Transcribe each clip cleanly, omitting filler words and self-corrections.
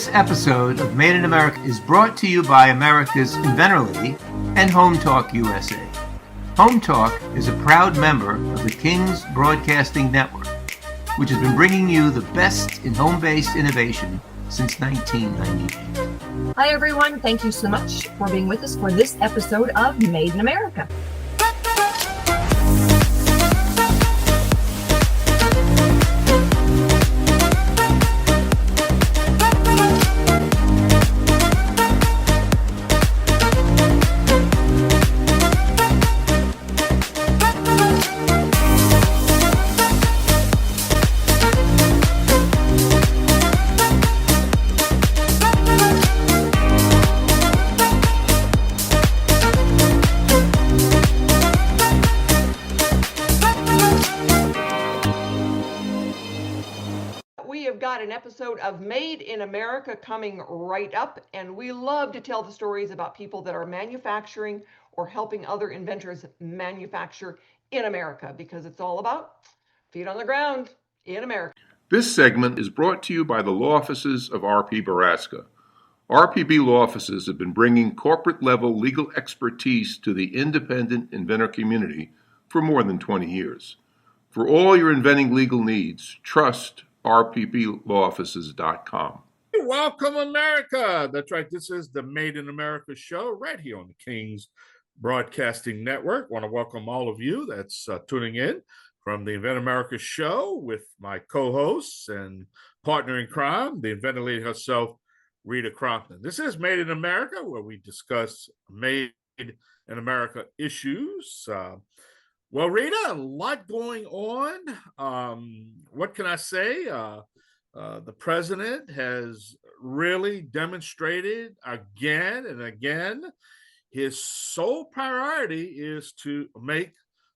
This episode of Made in America is brought to you by America's Inventor League and Home Talk USA. Home Talk is a proud member of the King's Broadcasting Network, which has been bringing you the best in home-based innovation since 1998. Hi, everyone. Thank you so much for being with us for this episode of Made in America. An episode of Made in America coming right up, and we love to tell the stories about people that are manufacturing or helping other inventors manufacture in America, because it's all about feet on the ground in America. This segment is brought to you by the law offices of R.P. Baraska. RPB law offices have been bringing corporate-level legal expertise to the independent inventor community for more than 20 years. For all your inventing legal needs, trust rpblawoffices.com. Welcome, America. That's right. This is the Made in America show right here on the King's Broadcasting Network. I want to welcome all of you that's tuning in from the Invent America show with my co-hosts and partner in crime, the inventor lady herself, Rita Crompton. This is Made in America, where we discuss Made in America issues. Well, Rita, a lot going on. What can I say? The president has really demonstrated again and again his sole priority is to make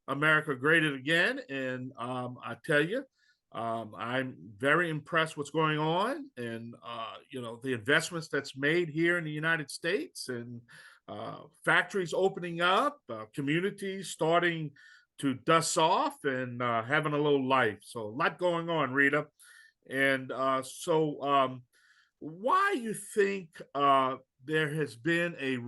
America great again. And I tell you, I'm very impressed what's going on, and the investments that's made here in the United States, and factories opening up, communities starting to dust off and having a little life. So a lot going on, Rita. And why you think there has been a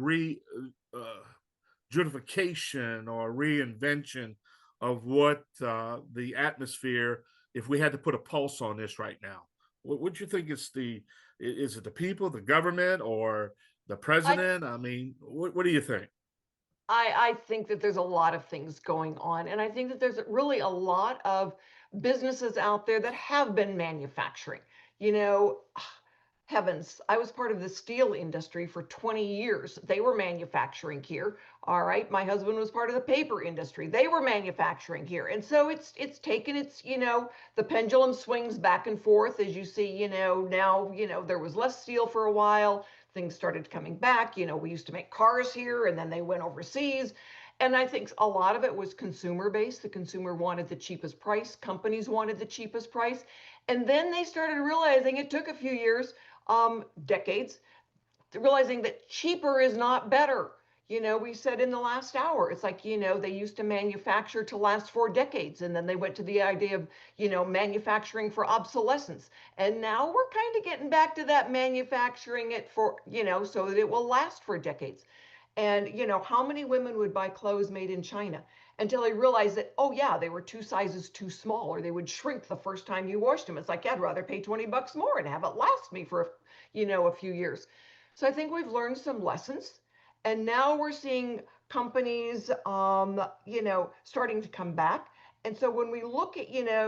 rejudification or reinvention of what the atmosphere, if we had to put a pulse on this right now, what do you think is it the people, the government, or the president? I mean, what do you think? I think that there's a lot of things going on, and I think that there's really a lot of businesses out there that have been manufacturing. Heavens, I was part of the steel industry for 20 years. They were manufacturing here. All right, my husband was part of the paper industry. They were manufacturing here. And so it's taken its, the pendulum swings back and forth, as you see, now, there was less steel for a while. Things started coming back. We used to make cars here, and then they went overseas. And I think a lot of it was consumer based. The consumer wanted the cheapest price. Companies wanted the cheapest price. And then they started realizing, it took a few years, decades, realizing that cheaper is not better. We said in the last hour, it's like, they used to manufacture to last for decades. And then they went to the idea of, manufacturing for obsolescence. And now we're kind of getting back to that, manufacturing it for, so that it will last for decades. And, how many women would buy clothes made in China until they realized that, oh yeah, they were 2 sizes too small, or they would shrink the first time you washed them. It's like, I'd rather pay $20 more and have it last me for, a few years. So I think we've learned some lessons. And now we're seeing companies, starting to come back. And so when we look at,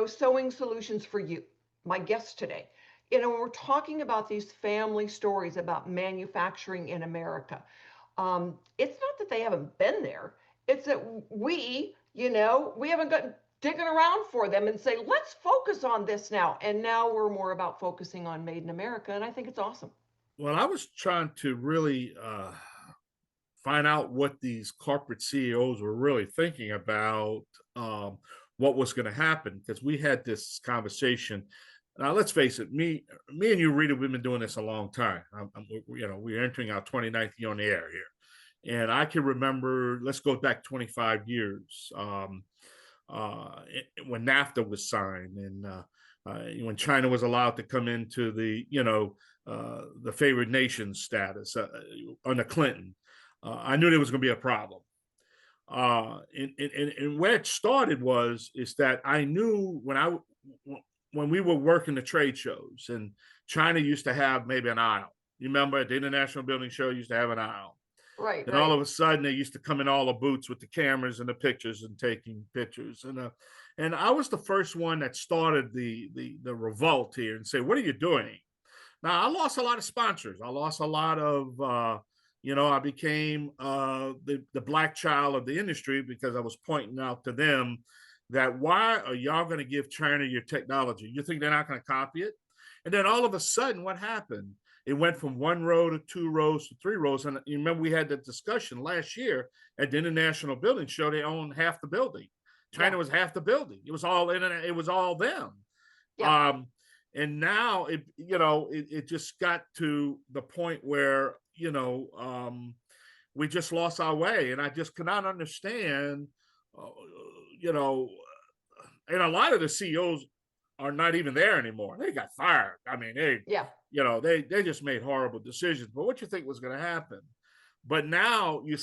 sewing solutions for you, my guest today, when we're talking about these family stories about manufacturing in America, it's not that they haven't been there. It's that we haven't got digging around for them and say, let's focus on this now. And now we're more about focusing on Made in America. And I think it's awesome. Well, I was trying to really find out what these corporate CEOs were really thinking about, what was going to happen, because we had this conversation. Now, let's face it, me and you, Rita, we've been doing this a long time. We're entering our 29th year on the air here. And I can remember, let's go back 25 years, when NAFTA was signed, and when China was allowed to come into the favored nation status under Clinton. I knew there was going to be a problem. And where it started is that I knew when we were working the trade shows, and China used to have maybe an aisle. You remember the International Building Show used to have an aisle. Right. And all of a sudden, they used to come in all the booths with the cameras and the pictures and taking pictures. And I was the first one that started the revolt here and say, "What are you doing?" Now, I lost a lot of sponsors. I lost a lot of, I became the black child of the industry because I was pointing out to them that why are y'all going to give China your technology? You think they're not going to copy it? And then all of a sudden, what happened? It went from 1 row to 2 rows to 3 rows. And you remember we had that discussion last year at the International Building Show. They owned half the building. China was half the building. It was all internet. It was all them. Yeah. And now it just got to the point where we just lost our way, and I just cannot understand. And a lot of the CEOs are not even there anymore. They got fired. I mean, they just made horrible decisions. But what you think was going to happen? But now you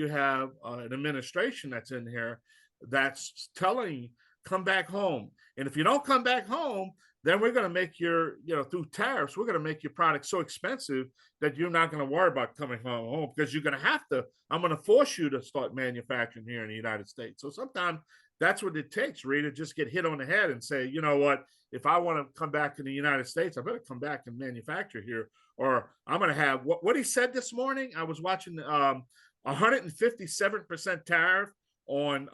have an administration that's in here that's telling, come back home. And if you don't come back home, then we're going to make through tariffs, we're going to make your product so expensive that you're not going to worry about coming home because you're going to I'm going to force you to start manufacturing here in the United States. So sometimes that's what it takes, Rita, just get hit on the head and say, you know what, if I want to come back in the United States, I better come back and manufacture here, or I'm going to have what he said this morning. I was watching 157% tariff on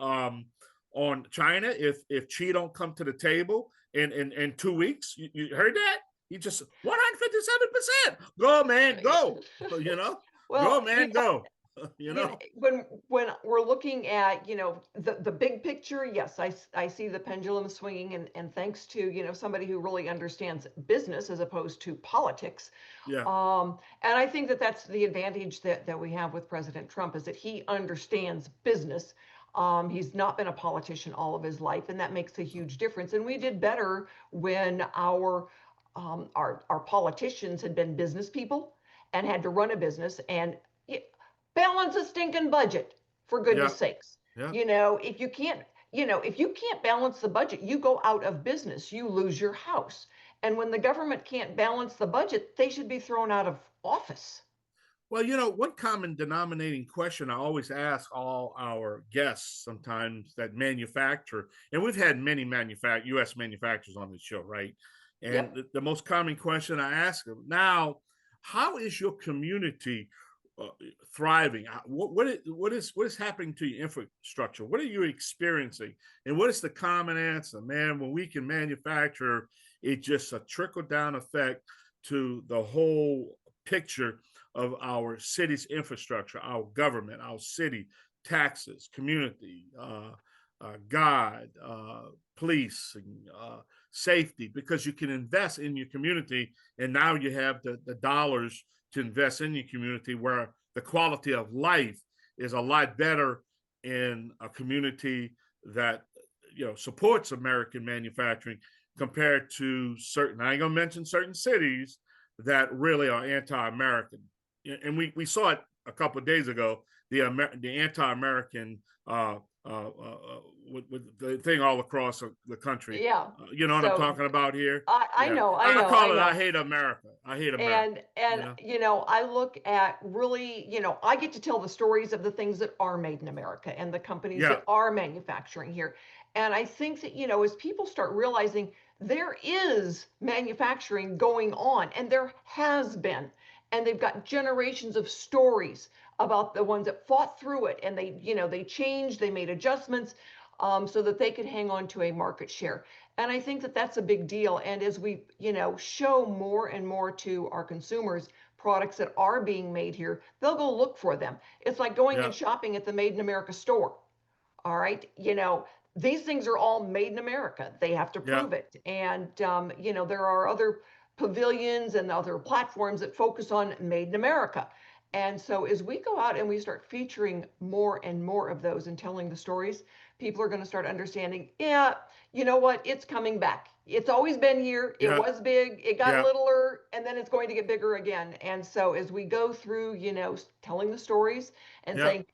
China if Xi don't come to the table in 2 weeks. You heard that? He just 157%. Go, man, go. Go, man, go. When we're looking at the big picture, yes, I see the pendulum swinging, and thanks to somebody who really understands business as opposed to politics. Yeah. And I think that's the advantage that we have with President Trump, is that he understands business. He's not been a politician all of his life, and that makes a huge difference. And we did better when our politicians had been business people and had to run a business and balance a stinking budget, for goodness sakes. Yeah. If you can't balance the budget, you go out of business, you lose your house. And when the government can't balance the budget, they should be thrown out of office. Well, one common denominating question I always ask all our guests sometimes that manufacture, and we've had many U.S. manufacturers on this show, right? And the most common question I ask them now, how is your community thriving? What is happening to your infrastructure? What are you experiencing? And what is the common answer? Man, when we can manufacture, it's just a trickle down effect to the whole picture of our city's infrastructure, our government, our city, taxes, community, God, police, safety, because you can invest in your community, and now you have the dollars to invest in your community, where the quality of life is a lot better in a community that supports American manufacturing compared to certain, I ain't gonna mention certain cities that really are anti-American. And we saw it a couple of days ago, the anti-American with the thing all across the country. Yeah. You know what I'm talking about here? I know. I call it, I hate America. I hate America. And I look at really, I get to tell the stories of the things that are made in America and the companies that are manufacturing here. And I think that, as people start realizing there is manufacturing going on, and there has been, and they've got generations of stories about the ones that fought through it, and they changed, they made adjustments so that they could hang on to a market share. And I think that that's a big deal. And as we, show more and more to our consumers products that are being made here, they'll go look for them. It's like going and shopping at the Made in America store. All right. These things are all made in America. They have to prove it. And, there are other pavilions and other platforms that focus on Made in America. And so as we go out and we start featuring more and more of those and telling the stories, people are going to start understanding, you know what, it's coming back. It's always been here. It Yeah. was big. It got Yeah. littler, and then it's going to get bigger again. And so as we go through, telling the stories and Yeah. saying,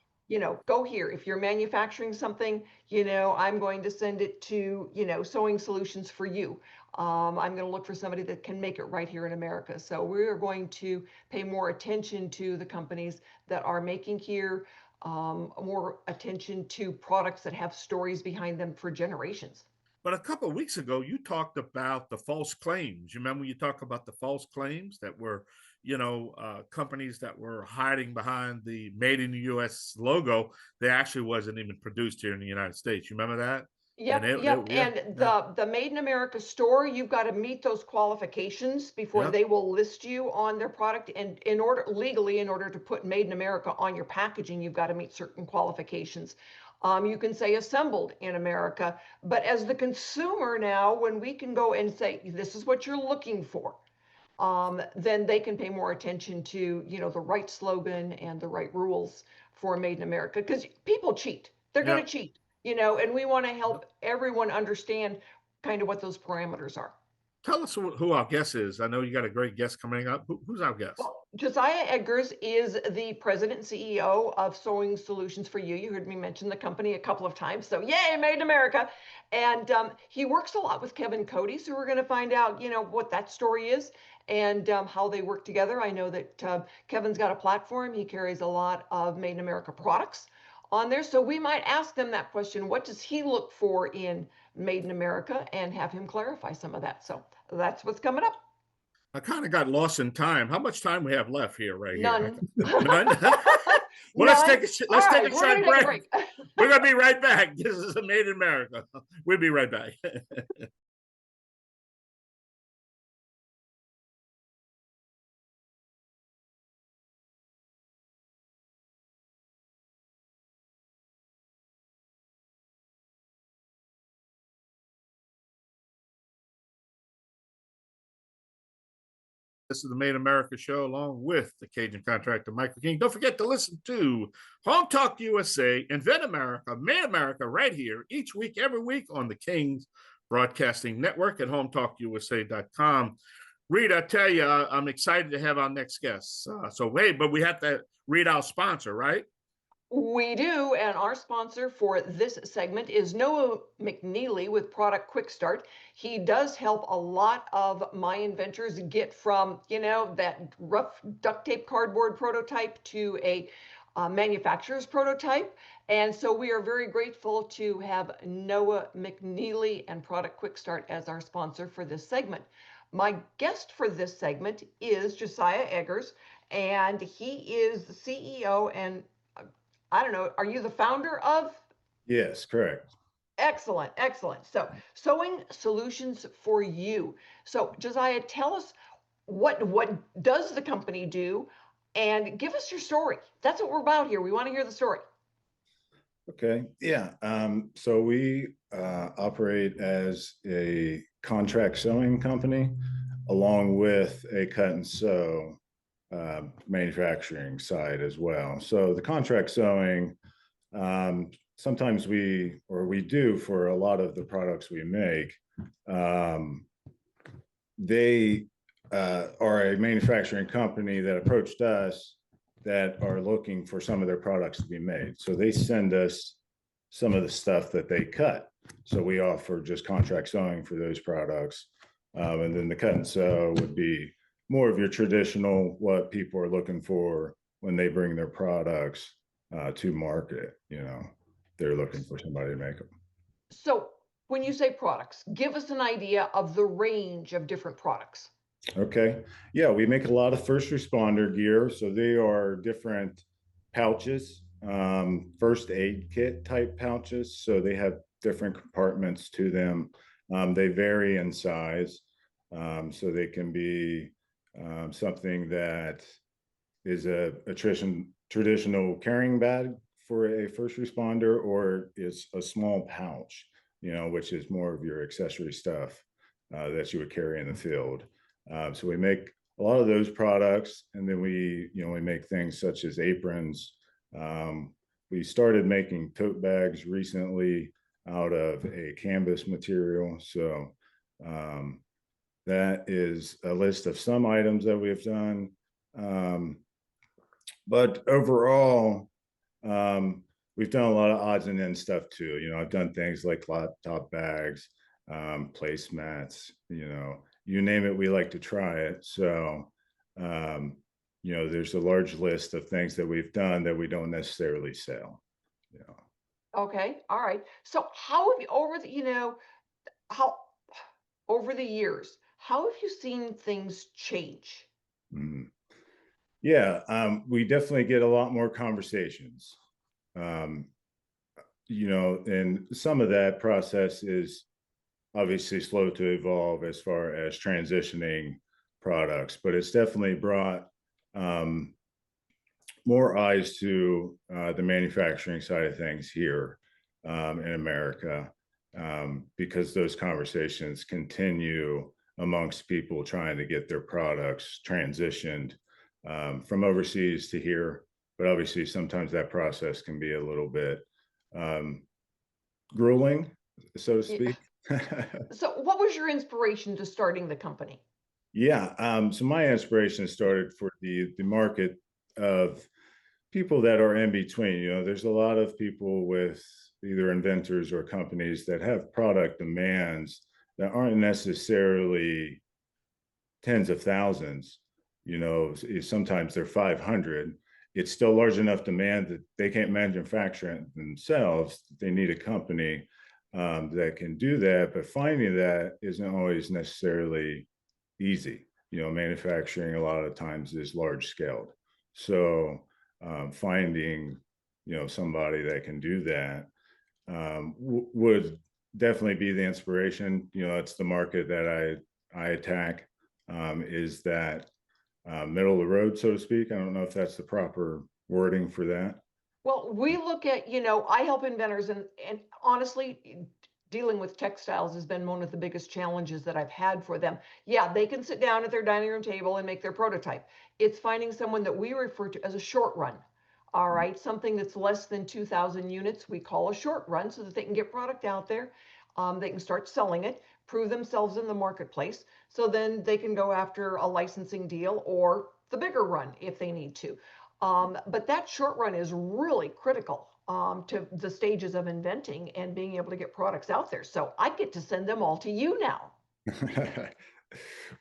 go here. If you're manufacturing something, I'm going to send it to, Sewing Solutions for you. I'm going to look for somebody that can make it right here in America. So we are going to pay more attention to the companies that are making here, more attention to products that have stories behind them for generations. But a couple of weeks ago, you talked about the false claims. You remember you talked about the false claims that were, companies that were hiding behind the Made in the U.S. logo. They actually wasn't even produced here in the United States. You remember that? And Yep, yep. yeah, And yeah, the Made in America store, you've got to meet those qualifications before yeah. they will list you on their product. And in order legally, in order to put Made in America on your packaging, you've got to meet certain qualifications. You can say assembled in America, but as the consumer now, when we can go and say, this is what you're looking for, then they can pay more attention to, the right slogan and the right rules for Made in America. Because people cheat. They're going Yeah. to cheat, and we want to help everyone understand kind of what those parameters are. Tell us who our guest is. I know you got a great guest coming up. Who's our guest? Well, Josiah Eggers is the president and CEO of Sewing Solutions for You. You heard me mention the company a couple of times. So, yay, Made in America. And he works a lot with Kevin Cody. So, we're going to find out, what that story is and how they work together. I know that Kevin's got a platform. He carries a lot of Made in America products on there. So, we might ask them that question. What does he look for in Made in America, and have him clarify some of that? So, that's what's coming up. I kind of got lost in time. How much time we have left here? Right here? None. None. Well, None. let's All take right, a we're short gonna take a break. break. We're gonna be right back. This is Made in America. We'll be right back. This is the Made in America show, along with the Cajun contractor Michael King. Don't forget to listen to Home Talk USA, Invent America, Made America, right here each week, every week on the King's Broadcasting Network at hometalkusa.com. Rita, I tell you, I'm excited to have our next guest. But we have to read our sponsor, right? We do, and our sponsor for this segment is Noah McNeely with Product Quick Start. He does help a lot of my inventors get from, that rough duct tape cardboard prototype to a manufacturer's prototype. And so we are very grateful to have Noah McNeely and Product Quick Start as our sponsor for this segment. My guest for this segment is Josiah Eggers, and he is the CEO and I don't know, are you the founder of? Yes, correct. Excellent, excellent. So, Sewing Solutions for You. So, Josiah, tell us what does the company do, and give us your story. That's what we're about here. We want to hear the story. Okay. Yeah. So we operate as a contract sewing company along with a cut and sew manufacturing side as well. So the contract sewing, sometimes we do for a lot of the products we make. They are a manufacturing company that approached us that are looking for some of their products to be made. So they send us some of the stuff that they cut. So we offer just contract sewing for those products. And then the cut and sew would be more of your traditional, what people are looking for when they bring their products to market. They're looking for somebody to make them. So, when you say products, give us an idea of the range of different products. Okay. Yeah, we make a lot of first responder gear. So they are different pouches, first aid kit type pouches. So they have different compartments to them. They vary in size. So they can be something that is a traditional carrying bag for a first responder, or is a small pouch, which is more of your accessory stuff that you would carry in the field. So we make a lot of those products, and then we make things such as aprons. We started making tote bags recently out of a canvas material. So That is a list of some items that we've done. But overall, we've done a lot of odds and ends stuff too. You know, I've done things like laptop bags, placemats, you know, you name it, we like to try it. So, you know, there's a large list of things that we've done that we don't necessarily sell. You know. Okay, all right. So how have you how over the years, how have you seen things change? Mhm. Yeah, we definitely get a lot more conversations. Um, you know, and some of that process is obviously slow to evolve as far as transitioning products, but it's definitely brought um, more eyes to the manufacturing side of things here in America, because those conversations continue amongst people trying to get their products transitioned from overseas to here. But obviously, sometimes that process can be a little bit um, grueling, so to Yeah. speak. So what was your inspiration to starting the company? Yeah, so my inspiration started for the market of people that are in between. You know, there's a lot of people with either inventors or companies that have product demands that aren't necessarily tens of thousands. You know, sometimes they're 500. It's still large enough demand that they can't manufacture it themselves. They need a company that can do that, but finding that isn't always necessarily easy. You know, manufacturing a lot of times is large scaled. So finding, you know, somebody that can do that would definitely be the inspiration. You know, it's the market that I attack, is that middle of the road, so to speak. I don't know if that's the proper wording for that. Well, we look at, I help inventors and honestly, dealing with textiles has been one of the biggest challenges that I've had for them. Yeah, they can sit down at their dining room table and make their prototype. It's finding someone that we refer to as a short run. All right, something that's less than 2,000 units, we call a short run so that they can get product out there. They can start selling it, prove themselves in the marketplace. So then they can go after a licensing deal or the bigger run if they need to. But that short run is really critical to the stages of inventing and being able to get products out there. So I get to send them all to you now.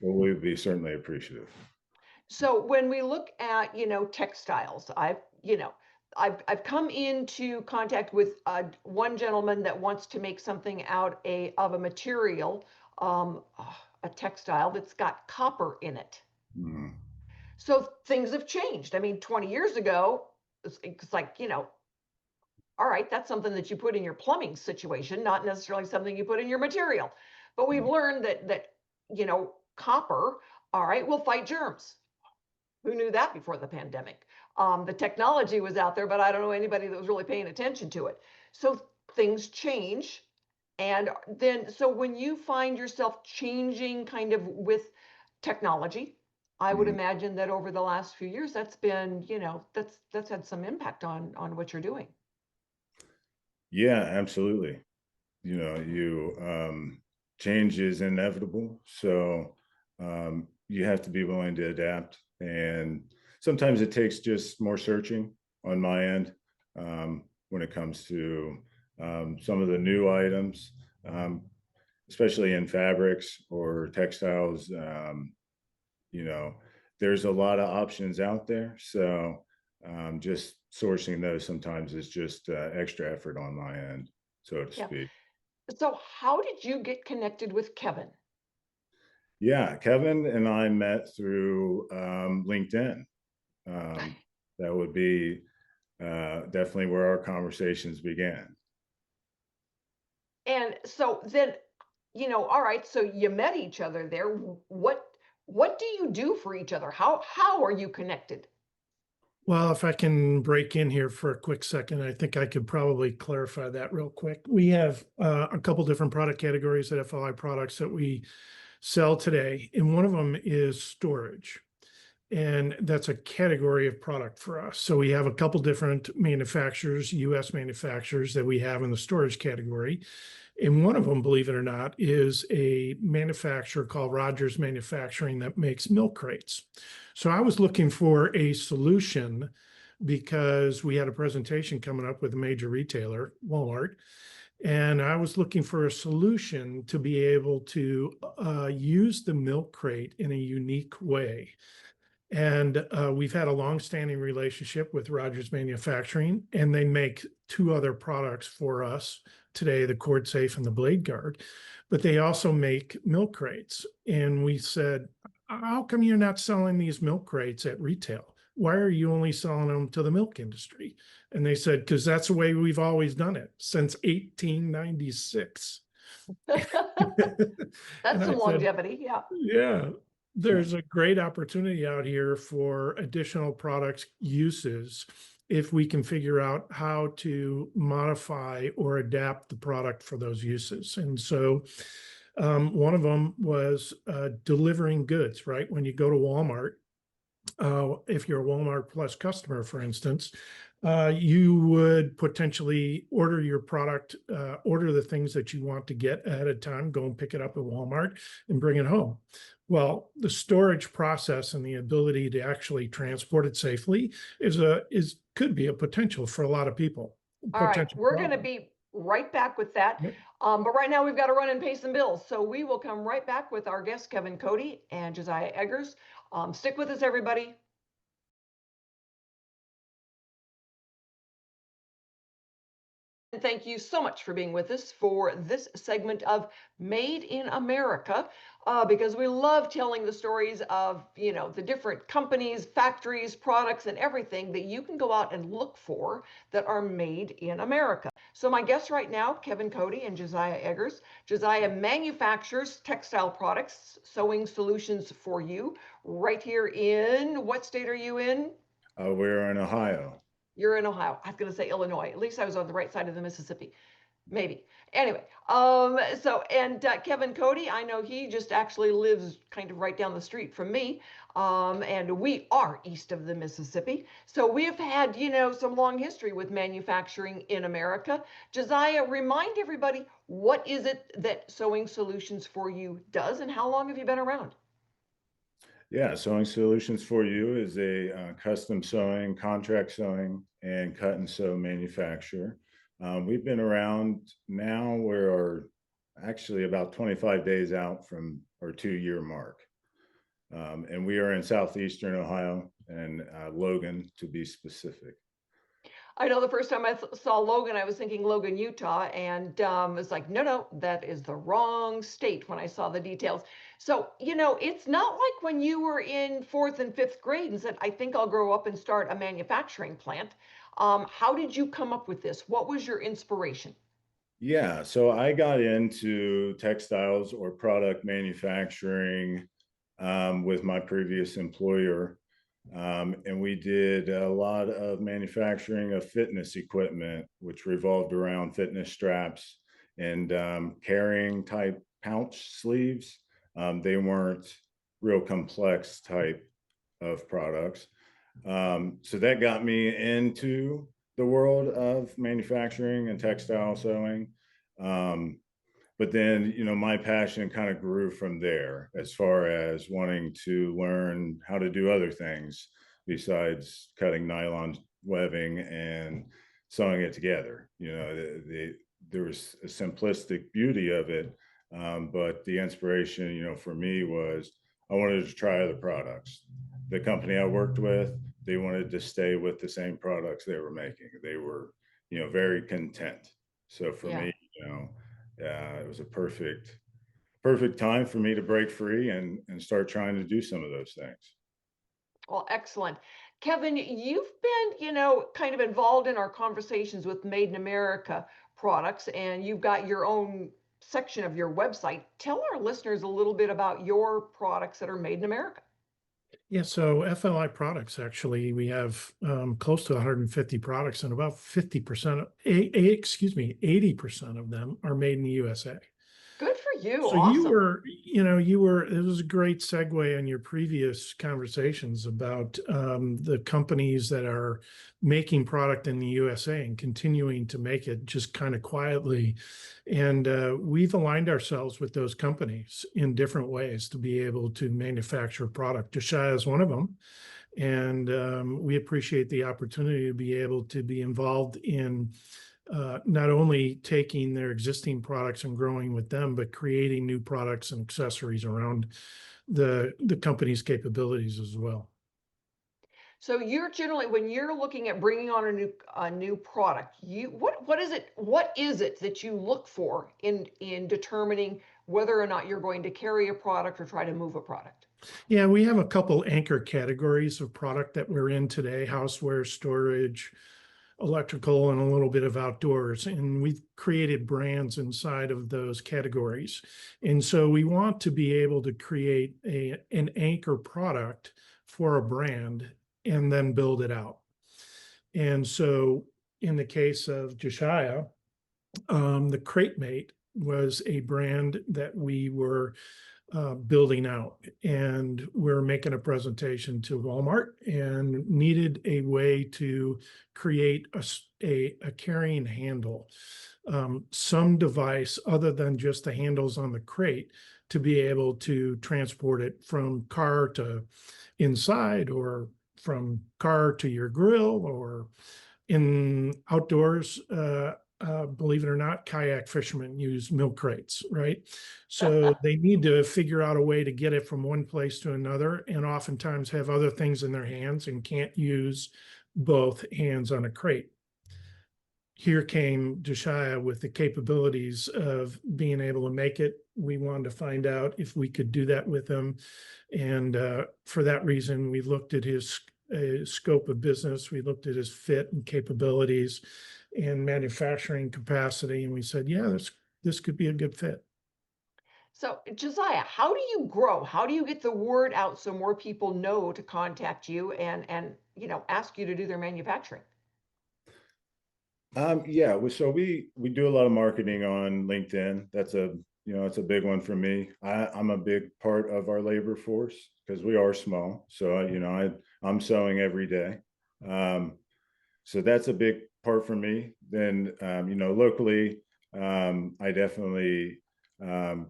Well, we'd be certainly appreciative. So when we look at, textiles, I've come into contact with one gentleman that wants to make something out of a material, a textile that's got copper in it. Mm. So things have changed. I mean, 20 years ago, it's like, all right, that's something that you put in your plumbing situation, not necessarily something you put in your material. But we've learned that copper, all right, will fight germs. Who knew that before the pandemic? The technology was out there, but I don't know anybody that was really paying attention to it. So things change. And then, so when you find yourself changing kind of with technology, I would Mm. imagine that over the last few years, that's been, that's had some impact on what you're doing. Yeah, absolutely. You know, change is inevitable, so you have to be willing to adapt, and sometimes it takes just more searching on my end when it comes to some of the new items, um, especially in fabrics or textiles. You know, there's a lot of options out there, so just sourcing those sometimes is just extra effort on my end, so to Yeah. speak. So how did you get connected with Kevin? Yeah, Kevin and I met through LinkedIn. Um, that would be definitely where our conversations began. And so then, all right, so you met each other there. What do you do for each other? How are you connected? Well, if I can break in here for a quick second, I think I could probably clarify that real quick. We have a couple different product categories at FLI Products that we sell today, and one of them is storage. And that's a category of product for us. So we have a couple different manufacturers, US manufacturers that we have in the storage category. And one of them, believe it or not, is a manufacturer called Rogers Manufacturing that makes milk crates. So I was looking for a solution because we had a presentation coming up with a major retailer, Walmart, and I was looking for a solution to be able to use the milk crate in a unique way. And we've had a long-standing relationship with Rogers Manufacturing, and they make two other products for us today, the Cordsafe and the Blade Guard, but they also make milk crates. And we said, how come you're not selling these milk crates at retail? Why are you only selling them to the milk industry? And they said, because that's the way we've always done it since 1896. That's some longevity. Yeah. Yeah. There's a great opportunity out here for additional product uses if we can figure out how to modify or adapt the product for those uses. And so one of them was delivering goods, right? When you go to Walmart, if you're a Walmart Plus customer, for instance, you would potentially order your product, order the things that you want to get ahead of time, go and pick it up at Walmart and bring it home. Well, the storage process and the ability to actually transport it safely could be a potential for a lot of people. All right, we're going to be right back with that. Yep. But right now we've got to run and pay some bills. So we will come right back with our guests, Kevin Cody and Josiah Eggers. Stick with us, everybody. And thank you so much for being with us for this segment of Made in America, because we love telling the stories of, the different companies, factories, products, and everything that you can go out and look for that are made in America. So my guests right now, Kevin Cody and Josiah Eggers. Josiah manufactures textile products, sewing solutions for you right here in, what state are you in? We're in Ohio. You're in Ohio. I was going to say Illinois. At least I was on the right side of the Mississippi. Maybe. Anyway, Kevin Cody, I know he just actually lives kind of right down the street from me. And we are east of the Mississippi. So we've had, some long history with manufacturing in America. Josiah, remind everybody, what is it that Sewing Solutions for You does and how long have you been around? Yeah, Sewing Solutions for You is a custom sewing, contract sewing, and cut and sew manufacturer. We've been around now. We're actually about 25 days out from our 2-year mark. And we are in southeastern Ohio and Logan, to be specific. I know the first time I saw Logan, I was thinking Logan, Utah, and it's like, no, that is the wrong state when I saw the details. So, it's not like when you were in 4th and 5th grade and said, I think I'll grow up and start a manufacturing plant. How did you come up with this? What was your inspiration? Yeah, so I got into textiles or product manufacturing with my previous employer. And we did a lot of manufacturing of fitness equipment, which revolved around fitness straps and carrying type pouch sleeves. They weren't real complex type of products. So that got me into the world of manufacturing and textile sewing. But then, my passion kind of grew from there as far as wanting to learn how to do other things besides cutting nylon webbing and sewing it together. There was a simplistic beauty of it. But the inspiration, for me was I wanted to try other products. The company I worked with, they wanted to stay with the same products they were making. They were, very content. So for me, it was a perfect time for me to break free and start trying to do some of those things. Well, excellent. Kevin, you've been, kind of involved in our conversations with Made in America products, and you've got your own section of your website. Tell our listeners a little bit about your products that are made in America. Yeah, so FLI Products, actually, we have close to 150 products, and about 50%, 80% of them are made in the USA. Good for you. So Awesome. it was a great segue on your previous conversations about the companies that are making product in the USA and continuing to make it just kind of quietly. And we've aligned ourselves with those companies in different ways to be able to manufacture product. Josiah is one of them. And we appreciate the opportunity to be able to be involved in not only taking their existing products and growing with them, but creating new products and accessories around the company's capabilities as well. So you're generally, when you're looking at bringing on a new product, what is it that you look for in determining whether or not you're going to carry a product or try to move a product? Yeah, we have a couple anchor categories of product that we're in today: houseware, storage, electrical, and a little bit of outdoors. And we've created brands inside of those categories. And so we want to be able to create an anchor product for a brand and then build it out. And so in the case of Josiah, the Crate Mate was a brand that we were building out, and we're making a presentation to Walmart and needed a way to create a carrying handle, some device other than just the handles on the crate to be able to transport it from car to inside, or from car to your grill, or in outdoors. Believe it or not, kayak fishermen use milk crates, right? So they need to figure out a way to get it from one place to another, and oftentimes have other things in their hands and can't use both hands on a crate. Here came Josiah with the capabilities of being able to make it. We wanted to find out if we could do that with him. And for that reason, we looked at his scope of business. We looked at his fit and capabilities and manufacturing capacity, and we said, yeah, this could be a good fit. So Josiah, how do you grow? How do you get the word out so more people know to contact you and ask you to do their manufacturing? So we do a lot of marketing on LinkedIn. That's it's a big one for me. I'm a big part of our labor force because we are small. So I'm sewing every day. So that's a big part for me. Then locally, I definitely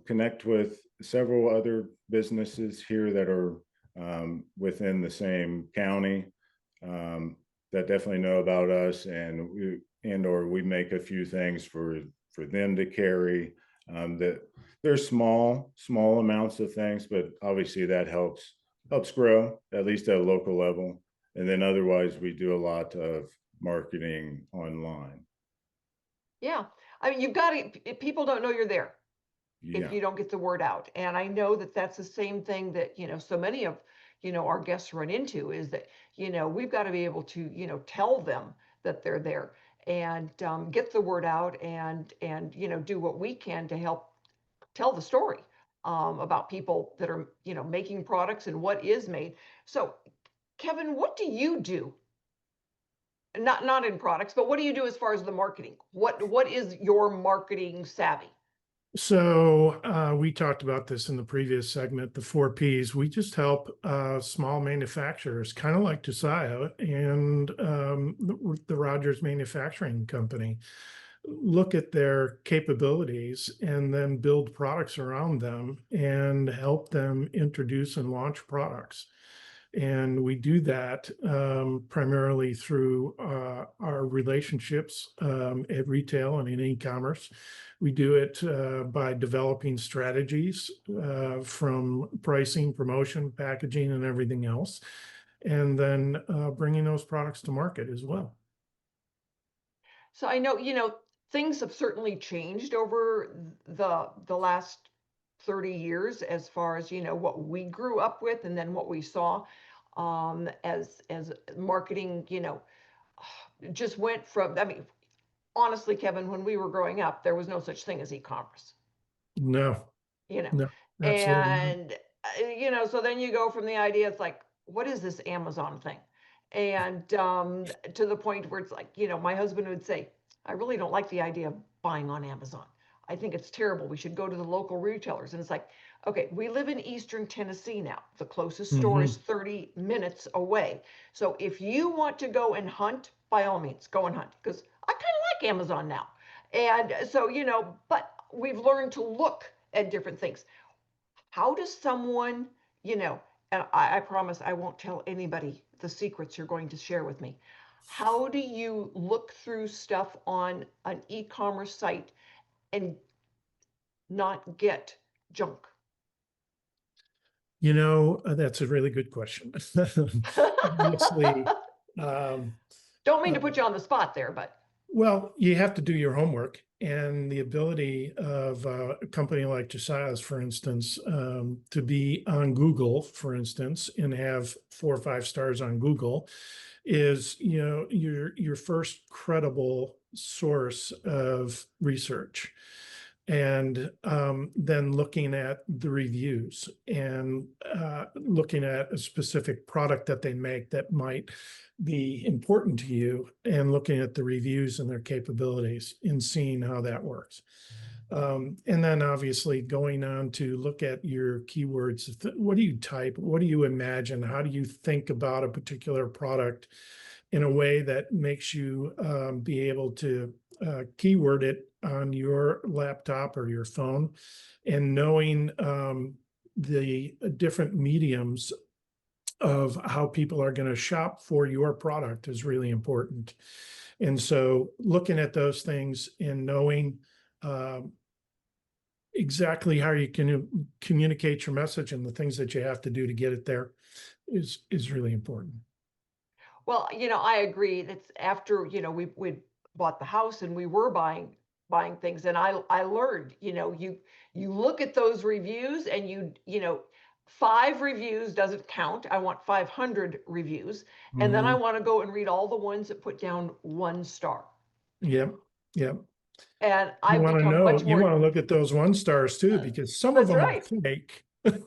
connect with several other businesses here that are within the same county that definitely know about us, and we make a few things for them to carry. That they're small amounts of things, but obviously that helps grow, at least at a local level. And then otherwise, we do a lot of marketing online. Yeah. I mean, you've got to, people don't know you're there if Yeah. you don't get the word out. And I know that that's the same thing that, so many of, our guests run into, is that, we've got to be able to, tell them that they're there, and get the word out, and do what we can to help tell the story about people that are, making products and what is made. So Kevin, what do you do? Not in products, but what do you do as far as the marketing? What is your marketing savvy? So we talked about this in the previous segment, the 4 Ps. We just help small manufacturers, kind of like Josiah and the Rogers Manufacturing Company, look at their capabilities and then build products around them and help them introduce and launch products. And we do that primarily through our relationships at retail and in e-commerce. We do it by developing strategies from pricing, promotion, packaging, and everything else, and then bringing those products to market as well. So I know, things have certainly changed over the last 30 years as far as, what we grew up with, and then what we saw as marketing, just went from, I mean, honestly, Kevin, when we were growing up, there was no such thing as e-commerce, No, you know, no, absolutely not. and, so then you go from the idea, it's like, what is this Amazon thing? And to the point where it's like, my husband would say, I really don't like the idea of buying on Amazon. I think it's terrible. We should go to the local retailers. And it's like, okay, we live in Eastern Tennessee now. The closest store is 30 minutes away. So if you want to go and hunt, by all means, go and hunt, because I kind of like Amazon now. And so, but we've learned to look at different things. How does someone, and I promise I won't tell anybody the secrets you're going to share with me. How do you look through stuff on an e-commerce site and not get junk? That's a really good question. Obviously, Don't mean to put you on the spot there, but well, you have to do your homework, and the ability of a company like Scheels, for instance, to be on Google, for instance, and have 4 or 5 stars on Google is, your first credible source of research. And then looking at the reviews and looking at a specific product that they make that might be important to you, and looking at the reviews and their capabilities and seeing how that works. And then obviously going on to look at your keywords. What do you type? What do you imagine? How do you think about a particular product in a way that makes you be able to keyword it on your laptop or your phone, and knowing the different mediums of how people are going to shop for your product is really important. And so looking at those things and knowing exactly how you can communicate your message and the things that you have to do to get it there is really important. well, I agree. That's after, we bought the house and we were buying things, and I learned, you look at those reviews, and you 5 reviews doesn't count. I want 500 reviews. And then I want to go and read all the ones that put down 1 star. Yep. Yep. And You I've want to become know, much you more. want to look at those 1 stars too, because some of That's them are right. fake.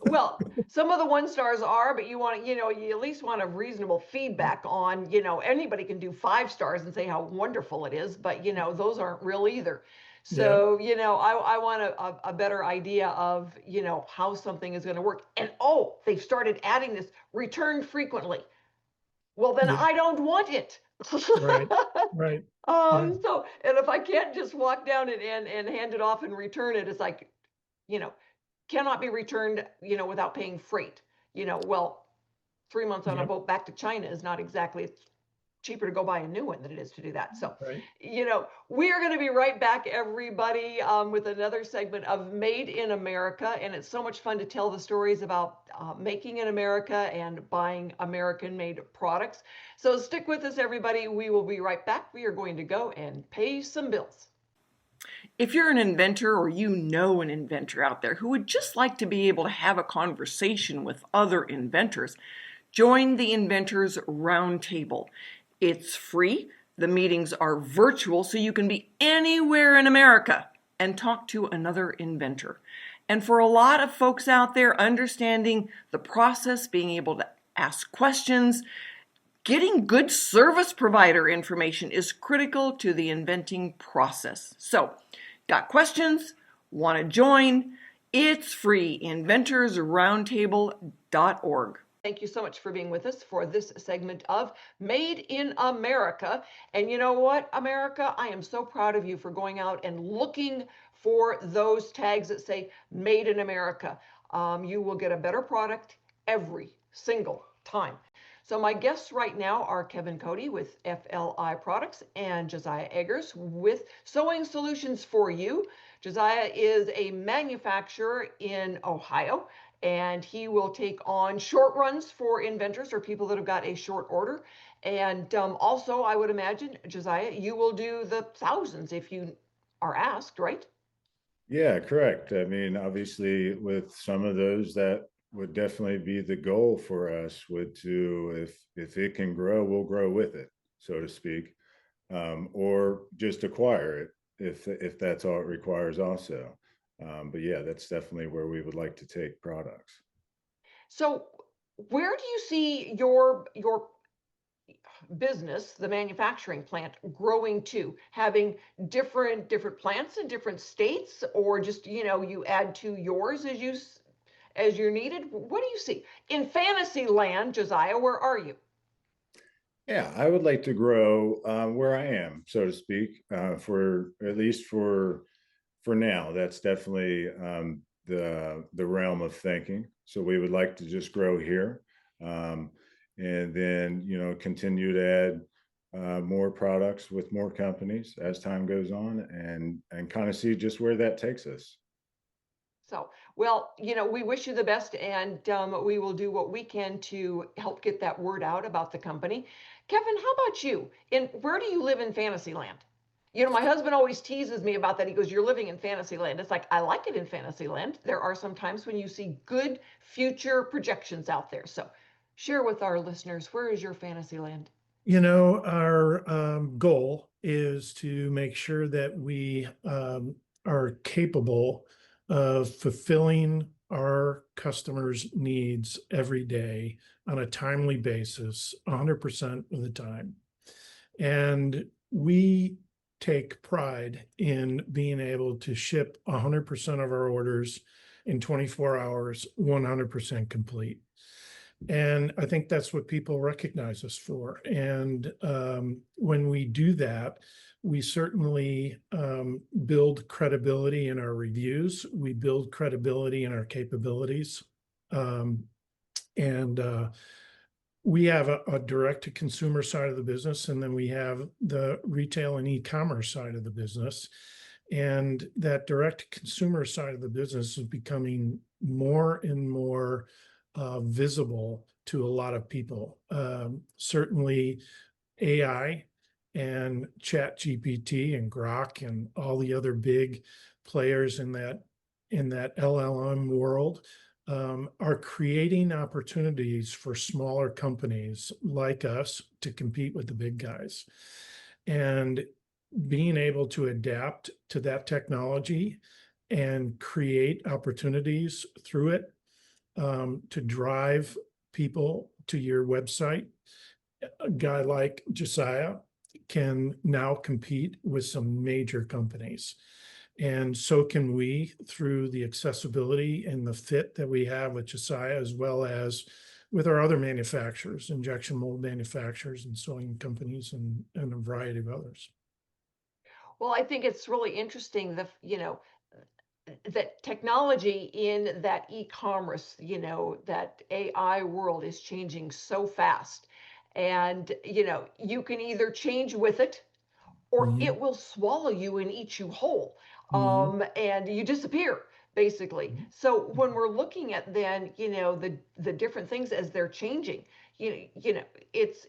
Well, some of the 1 stars are, but you want to, you at least want a reasonable feedback on, anybody can do 5 stars and say how wonderful it is, but those aren't real either. So, I want a better idea of, how something is going to work. And they've started adding this return frequently. Well, then Yeah. I don't want it. Right. Right. Yeah. So, and if I can't just walk down and hand it off and return it, it's like, cannot be returned, without paying freight. Well, 3 months on a Yep. boat back to China is not exactly, it's cheaper to go buy a new one than it is to do that. So, Right. we are going to be right back, everybody, with another segment of Made in America. And it's so much fun to tell the stories about making in America and buying American made products. So stick with us, everybody. We will be right back. We are going to go and pay some bills. If you're an inventor, or you know an inventor out there who would just like to be able to have a conversation with other inventors, join the Inventors Roundtable. It's free. The meetings are virtual, so you can be anywhere in America and talk to another inventor. And for a lot of folks out there, understanding the process, being able to ask questions, getting good service provider information is critical to the inventing process. So, got questions? Want to join? It's free. inventorsroundtable.org. Thank you so much for being with us for this segment of Made in America. And you know what, America? I am so proud of you for going out and looking for those tags that say Made in America. You will get a better product every single time. So my guests right now are Kevin Cody with FLI Products and Josiah Eggers with Sewing Solutions for You. Josiah is a manufacturer in Ohio, and he will take on short runs for inventors or people that have got a short order. And also, I would imagine, Josiah, you will do the thousands if you are asked, right? Yeah, correct. I mean, obviously, with some of those, that would definitely be the goal for us. Would to if it can grow, we'll grow with it, so to speak, or just acquire it if that's all it requires, also. But yeah, that's definitely where we would like to take products. So, where do you see your business, the manufacturing plant, growing too, having different plants in different states, or just, you add to yours as you're needed? What do you see in fantasy land, Josiah? Where are you? Yeah, I would like to grow where I am, so to speak, for at least for now. That's definitely the realm of thinking. So we would like to just grow here, and then continue to add more products with more companies as time goes on, and kind of see just where that takes us. So, well, we wish you the best, and we will do what we can to help get that word out about the company. Kevin, how about you? Where do you live in Fantasyland? My husband always teases me about that. He goes, "You're living in Fantasyland." It's like, I like it in Fantasyland. There are some times when you see good future projections out there. So, share with our listeners, where is your Fantasyland? Our goal is to make sure that we are capable of fulfilling our customers' needs every day on a timely basis, 100% of the time. And we take pride in being able to ship 100% of our orders in 24 hours, 100% complete. And I think that's what people recognize us for. And when we do that, we certainly build credibility in our reviews. We build credibility in our capabilities. And we have a direct-to-consumer side of the business, and then we have the retail and e-commerce side of the business. And that direct-to-consumer side of the business is becoming more and more visible to a lot of people. Certainly AI and Chat GPT and Grok and all the other big players in that LLM world are creating opportunities for smaller companies like us to compete with the big guys. And being able to adapt to that technology and create opportunities through it to drive people to your website. A guy like Josiah can now compete with some major companies. And so can we, through the accessibility and the fit that we have with Josiah, as well as with our other manufacturers, injection mold manufacturers and sewing companies, and a variety of others. Well, I think it's really interesting that technology in that e-commerce, that AI world is changing so fast. And, you can either change with it, or it will swallow you and eat you whole. And you disappear, basically. So when we're looking at then, the different things as they're changing, it's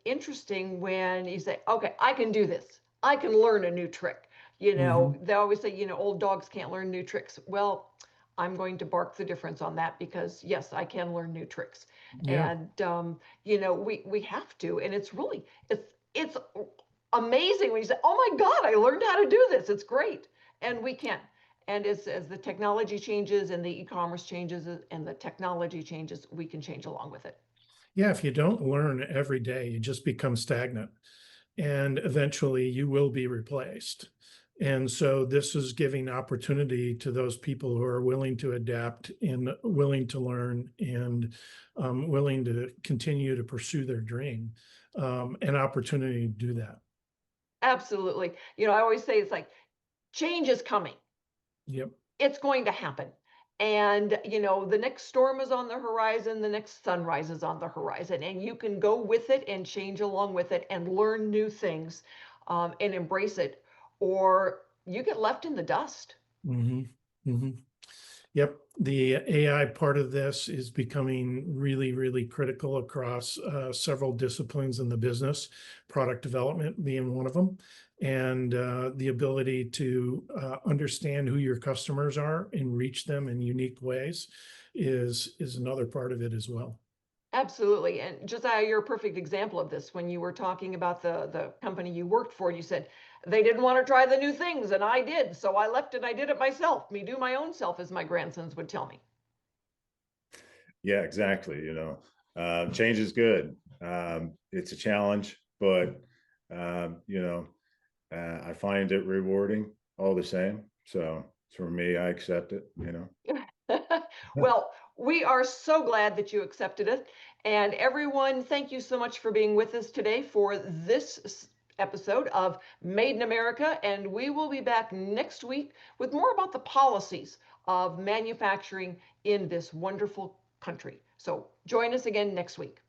interesting when you say, okay, I can do this. I can learn a new trick. They always say, old dogs can't learn new tricks. Well, I'm going to bark the difference on that, because yes, I can learn new tricks. Yeah. And we have to. And it's really it's amazing when you say, "Oh my God, I learned how to do this." It's great, and we can. And as the technology changes and the e-commerce changes and the technology changes, we can change along with it. Yeah, if you don't learn every day, you just become stagnant, and eventually you will be replaced. And so this is giving opportunity to those people who are willing to adapt and willing to learn and willing to continue to pursue their dream, an opportunity to do that. Absolutely. I always say it's like change is coming. Yep. It's going to happen. And, the next storm is on the horizon, the next sunrise is on the horizon, and you can go with it and change along with it and learn new things, and embrace it, or you get left in the dust. Mm-hmm. Mm-hmm. Yep. The AI part of this is becoming really, really critical across several disciplines in the business, product development being one of them, and the ability to understand who your customers are and reach them in unique ways is another part of it as well. Absolutely. And Josiah, you're a perfect example of this. When you were talking about the company you worked for, you said they didn't want to try the new things, and I did. So I left and I did it myself. Me do my own self, as my grandsons would tell me. Yeah, exactly. Change is good. It's a challenge, but I find it rewarding all the same. So for me, I accept it, Well, we are so glad that you accepted it. And everyone, thank you so much for being with us today for this episode of Made in America. And we will be back next week with more about the policies of manufacturing in this wonderful country. So join us again next week.